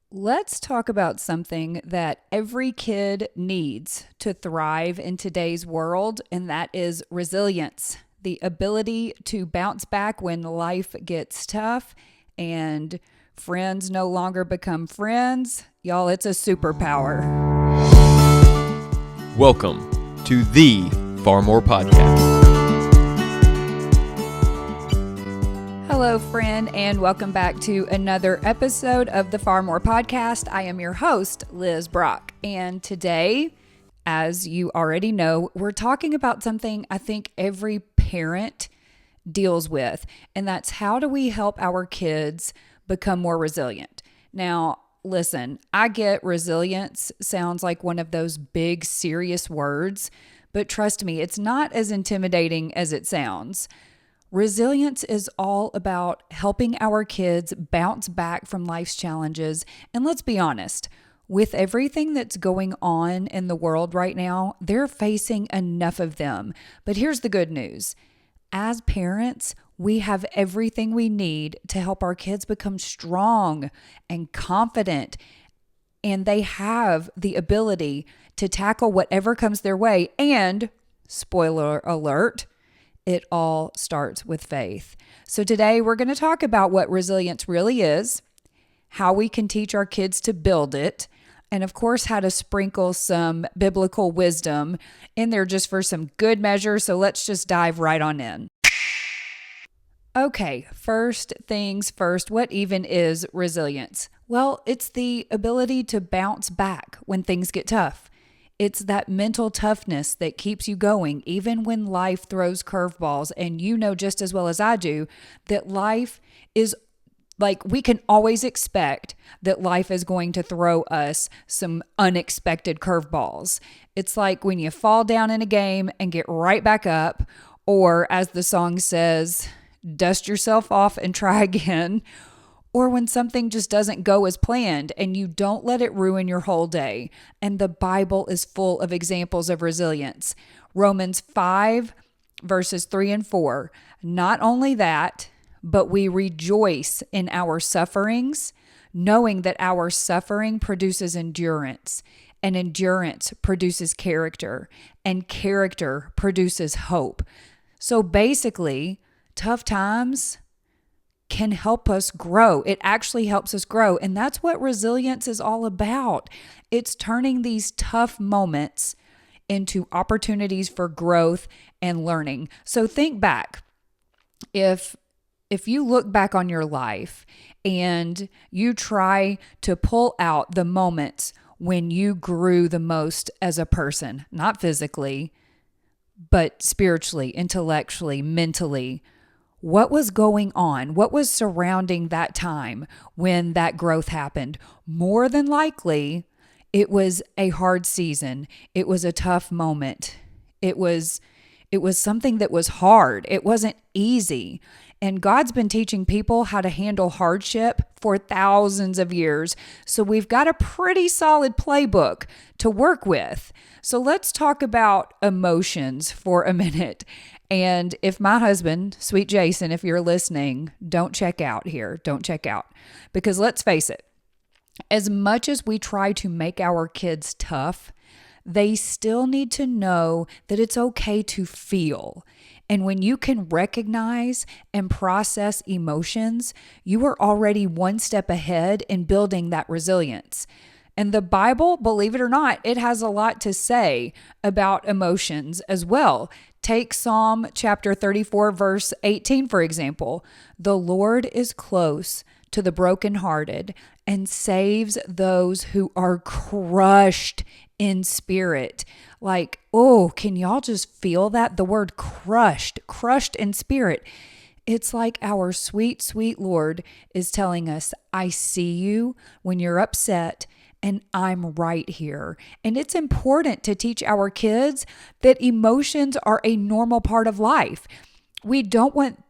Let's talk about something that every kid needs to thrive in today's world, and that is resilience. The ability to bounce back when life gets tough and friends no longer become friends. Y'all, it's a superpower. Welcome to the Far More Podcast. Hello, friend, and welcome back to another episode of the Far More Podcast. I am your host, Liz Brock, and today, as you already know, we're talking about something I think every parent deals with, and that's how do we help our kids become more resilient? Now, listen, I get resilience sounds like one of those big, serious words, but trust me, it's not as intimidating as it sounds. Resilience is all about helping our kids bounce back from life's challenges. And let's be honest, with everything that's going on in the world right now, they're facing enough of them. But here's the good news. As parents, we have everything we need to help our kids become strong and confident. And they have the ability to tackle whatever comes their way. And, spoiler alert, it all starts with faith. So today we're going to talk about what resilience really is, how we can teach our kids to build it, and of course, how to sprinkle some biblical wisdom in there just for some good measure. So let's just dive right on in. Okay, first things first, what even is resilience? Well, it's the ability to bounce back when things get tough. It's that mental toughness that keeps you going even when life throws curveballs. And you know just as well as I do that life is like we can always expect that life is going to throw us some unexpected curveballs. It's like when you fall down in a game and get right back up, or as the song says, dust yourself off and try again. Or when something just doesn't go as planned and you don't let it ruin your whole day. And the Bible is full of examples of resilience. Romans 5 verses 3 and 4. Not only that, but we rejoice in our sufferings, knowing that our suffering produces endurance, and endurance produces character, and character produces hope. So basically, tough times can help us grow. It actually helps us grow. And that's what resilience is all about. It's turning these tough moments into opportunities for growth and learning. So think back. If you look back on your life and you try to pull out the moments when you grew the most as a person, not physically, but spiritually, intellectually, mentally, what was going on? What was surrounding that time when that growth happened? More than likely, it was a hard season. It was a tough moment. It was something that was hard. It wasn't easy. And God's been teaching people how to handle hardship for thousands of years. So we've got a pretty solid playbook to work with. So let's talk about emotions for a minute. And if my husband, sweet Jason, if you're listening, don't check out here. Don't check out. Because let's face it, as much as we try to make our kids tough, they still need to know that it's okay to feel. And when you can recognize and process emotions, you are already one step ahead in building that resilience. And the Bible, believe it or not, it has a lot to say about emotions as well. Take Psalm chapter 34, verse 18, for example. The Lord is close to the brokenhearted and saves those who are crushed in spirit. Like, oh, can y'all just feel that? The word crushed in spirit. It's like our sweet, sweet Lord is telling us, I see you when you're upset, and I'm right here. And it's important to teach our kids that emotions are a normal part of life. We don't want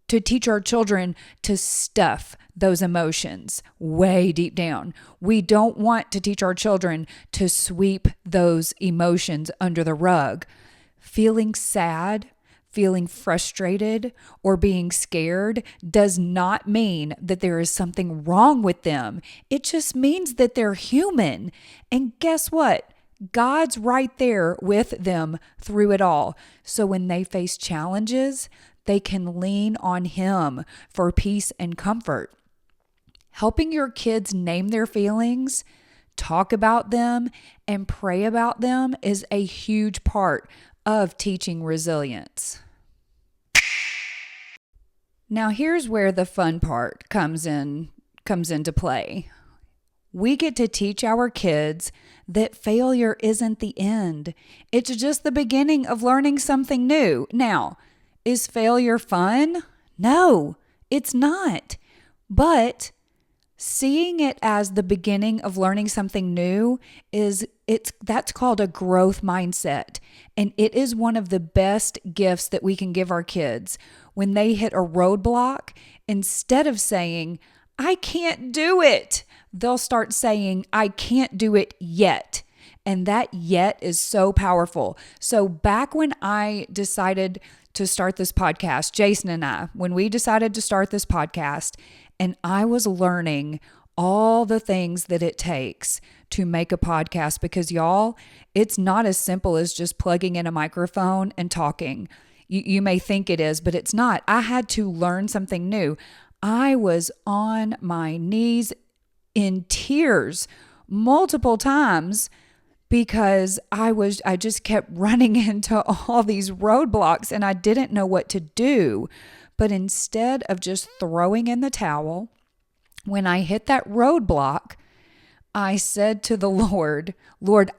to teach our children to stuff those emotions way deep down. We don't want to teach our children to sweep those emotions under the rug. Feeling sad, Feeling frustrated or being scared does not mean that there is something wrong with them. It just means that they're human. And guess what? God's right there with them through it all. So when they face challenges, they can lean on Him for peace and comfort. Helping your kids name their feelings, talk about them, and pray about them is a huge part of teaching resilience. Now here's where the fun part comes into play. We get to teach our kids that failure isn't the end. It's just the beginning of learning something new. Now, is failure fun? No, it's not. But seeing it as the beginning of learning something new that's called a growth mindset. And it is one of the best gifts that we can give our kids. When they hit a roadblock, instead of saying, I can't do it, they'll start saying, I can't do it yet. And that yet is so powerful. So back when I decided to start this podcast, Jason and I, when we decided to start this podcast, and I was learning all the things that it takes to make a podcast, because y'all, it's not as simple as just plugging in a microphone and talking. You may think it is, but it's not. I had to learn something new. I was on my knees in tears multiple times because I just kept running into all these roadblocks and I didn't know what to do. But instead of just throwing in the towel, when I hit that roadblock, I said to the Lord,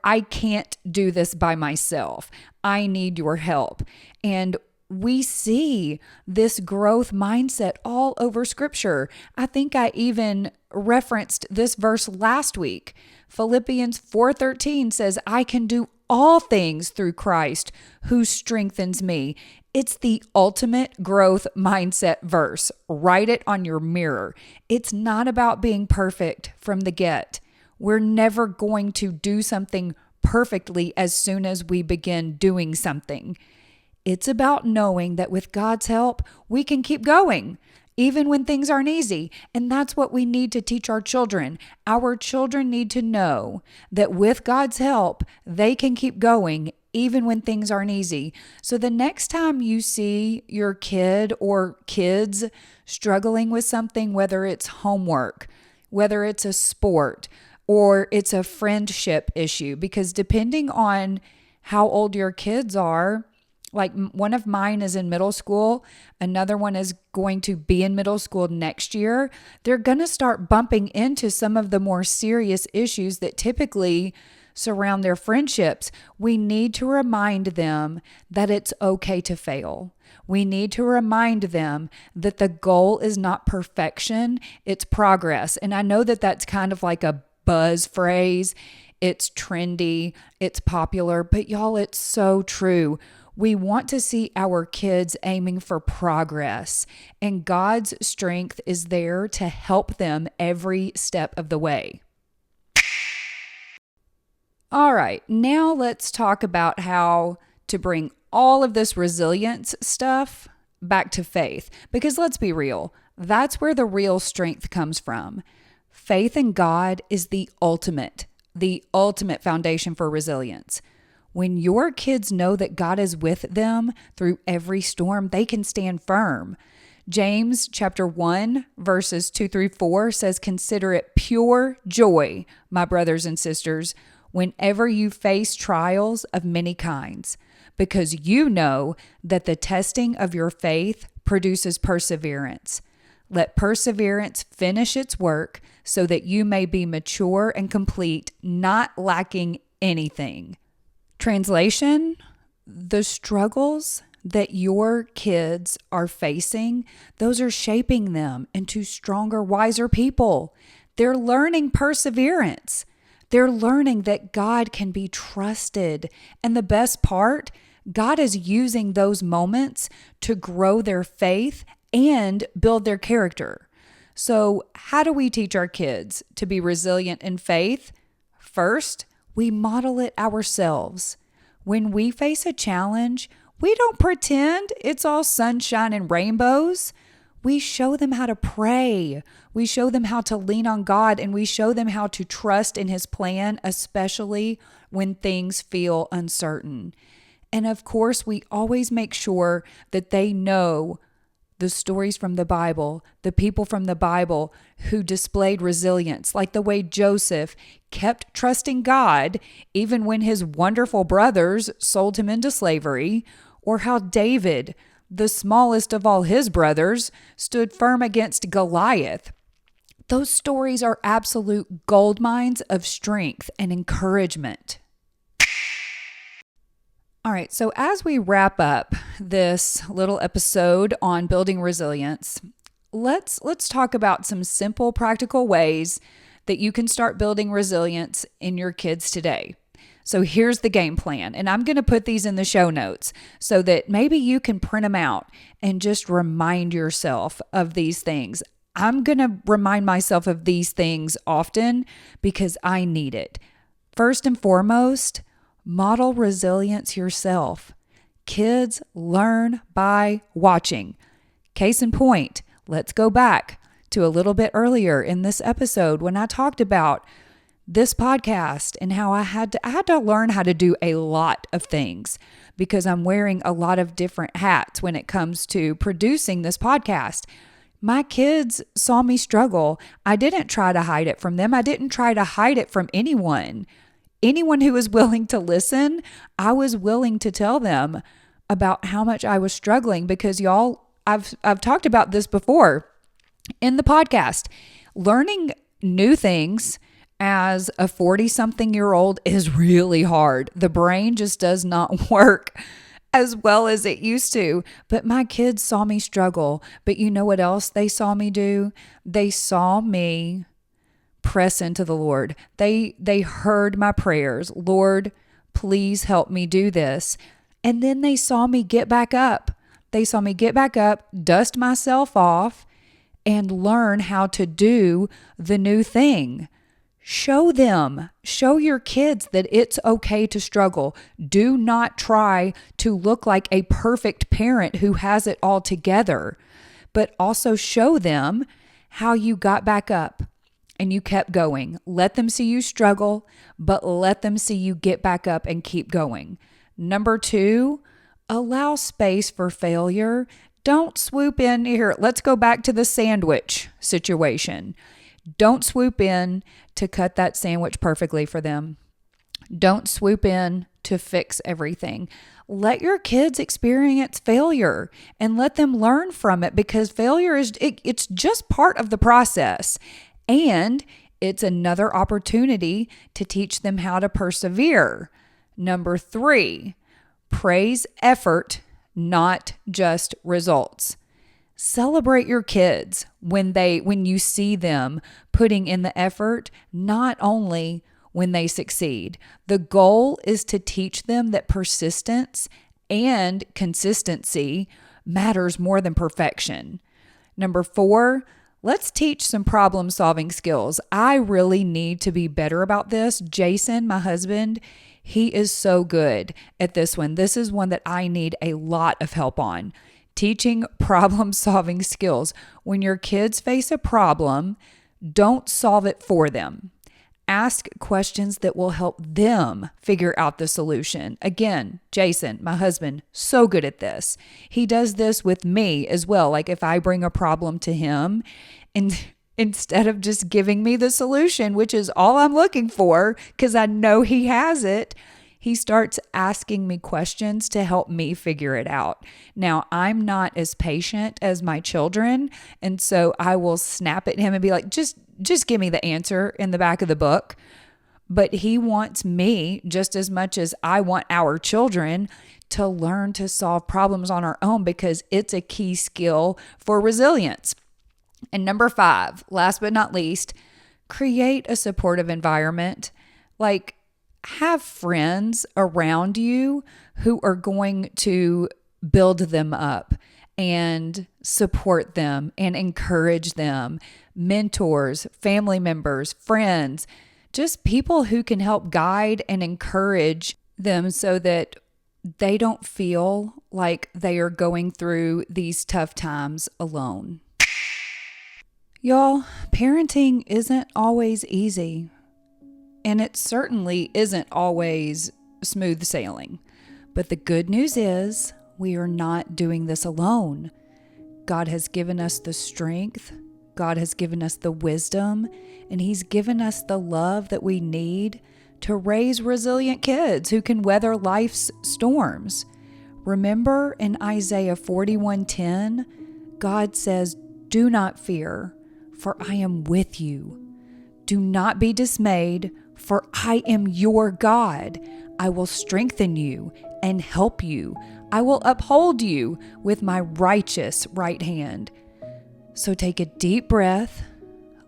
I can't do this by myself. I need your help. And we see this growth mindset all over Scripture. I think I even referenced this verse last week. Philippians 4:13 says, I can do all things through Christ who strengthens me. It's the ultimate growth mindset verse. Write it on your mirror. It's not about being perfect from the get. We're never going to do something perfectly as soon as we begin doing something. It's about knowing that with God's help, we can keep going, even when things aren't easy. And that's what we need to teach our children. Our children need to know that with God's help, they can keep going, even when things aren't easy. So the next time you see your kid or kids struggling with something, whether it's homework, whether it's a sport, or it's a friendship issue, because depending on how old your kids are, like one of mine is in middle school, another one is going to be in middle school next year, they're going to start bumping into some of the more serious issues that typically surround their friendships. We need to remind them that it's okay to fail. We need to remind them that the goal is not perfection, it's progress. And I know that that's kind of like a buzz phrase. It's trendy, it's popular, but y'all, it's so true. We want to see our kids aiming for progress, and God's strength is there to help them every step of the way. All right, now let's talk about how to bring all of this resilience stuff back to faith, because let's be real, that's where the real strength comes from. Faith in God is the ultimate foundation for resilience. When your kids know that God is with them through every storm, they can stand firm. James chapter 1, verses 2-4 says, "Consider it pure joy, my brothers and sisters, whenever you face trials of many kinds, because you know that the testing of your faith produces perseverance. Let perseverance finish its work so that you may be mature and complete, not lacking anything." Translation: the struggles that your kids are facing, those are shaping them into stronger, wiser people. They're learning perseverance. They're learning that God can be trusted. And the best part, God is using those moments to grow their faith and build their character. So how do we teach our kids to be resilient in faith? First, we model it ourselves. When we face a challenge, We don't pretend it's all sunshine and rainbows. We show them how to pray. We show them how to lean on God, and we show them how to trust in His plan, especially when things feel uncertain. And of course, we always make sure that they know the stories from the Bible, the people from the Bible who displayed resilience, like the way Joseph kept trusting God even when his wonderful brothers sold him into slavery, or how David, the smallest of all his brothers, stood firm against Goliath. Those stories are absolute gold mines of strength and encouragement. All right, so as we wrap up this little episode on building resilience, let's talk about some simple, practical ways that you can start building resilience in your kids today. So here's the game plan, and I'm going to put these in the show notes so that maybe you can print them out and just remind yourself of these things. I'm going to remind myself of these things often because I need it. First and foremost, model resilience yourself. Kids learn by watching. Case in point, let's go back to a little bit earlier in this episode when I talked about this podcast and how I had to learn how to do a lot of things because I'm wearing a lot of different hats when it comes to producing this podcast. My kids saw me struggle. I didn't try to hide it from them. I didn't try to hide it from anyone. Anyone who was willing to listen, I was willing to tell them about how much I was struggling because y'all, I've talked about this before in the podcast. Learning new things as a 40-something-year-old is really hard. The brain just does not work as well as it used to. But my kids saw me struggle. But you know what else they saw me do? They saw me press into the Lord. They heard my prayers. Lord, please help me do this. And then they saw me get back up. They saw me get back up, dust myself off, and learn how to do the new thing. Show them, show your kids that it's okay to struggle. Do not try to look like a perfect parent who has it all together, but also show them how you got back up and you kept going. Let them see you struggle, but let them see you get back up and keep going. Number 2, allow space for failure. Don't swoop in here. Let's go back to the sandwich situation. Don't swoop in to cut that sandwich perfectly for them. Don't swoop in to fix everything. Let your kids experience failure and let them learn from it because failure it's just part of the process. And it's another opportunity to teach them how to persevere. Number 3, praise effort, not just results. Celebrate your kids when you see them putting in the effort, not only when they succeed. The goal is to teach them that persistence and consistency matters more than perfection. Number 4, let's teach some problem-solving skills. I really need to be better about this. Jason, my husband, he is so good at this one. This is one that I need a lot of help on. Teaching problem-solving skills. When your kids face a problem, don't solve it for them. Ask questions that will help them figure out the solution. Again, Jason, my husband, so good at this. He does this with me as well. Like if I bring a problem to him and instead of just giving me the solution, which is all I'm looking for because I know he has it, he starts asking me questions to help me figure it out. Now, I'm not as patient as my children, and so I will snap at him and be like, just give me the answer in the back of the book. But he wants me just as much as I want our children to learn to solve problems on our own because it's a key skill for resilience. And number 5, last but not least, create a supportive environment. Like, have friends around you who are going to build them up and support them and encourage them. Mentors, family members, friends, just people who can help guide and encourage them so that they don't feel like they are going through these tough times alone. Y'all, parenting isn't always easy, and it certainly isn't always smooth sailing. But the good news is we are not doing this alone. God has given us the strength, God has given us the wisdom, and He's given us the love that we need to raise resilient kids who can weather life's storms. Remember in Isaiah 41:10, God says, "Do not fear, for I am with you. Do not be dismayed, for I am your God. I will strengthen you and help you. I will uphold you with my righteous right hand." So take a deep breath,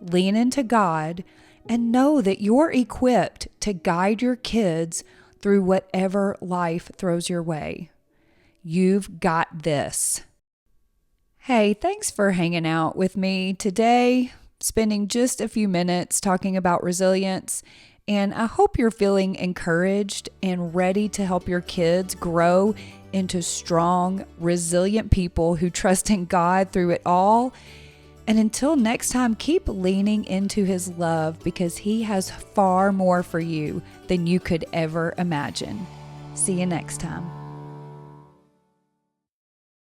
lean into God, and know that you're equipped to guide your kids through whatever life throws your way. You've got this. Hey, thanks for hanging out with me today, spending just a few minutes talking about resilience. And I hope you're feeling encouraged and ready to help your kids grow into strong, resilient people who trust in God through it all. And until next time, keep leaning into His love because He has far more for you than you could ever imagine. See you next time.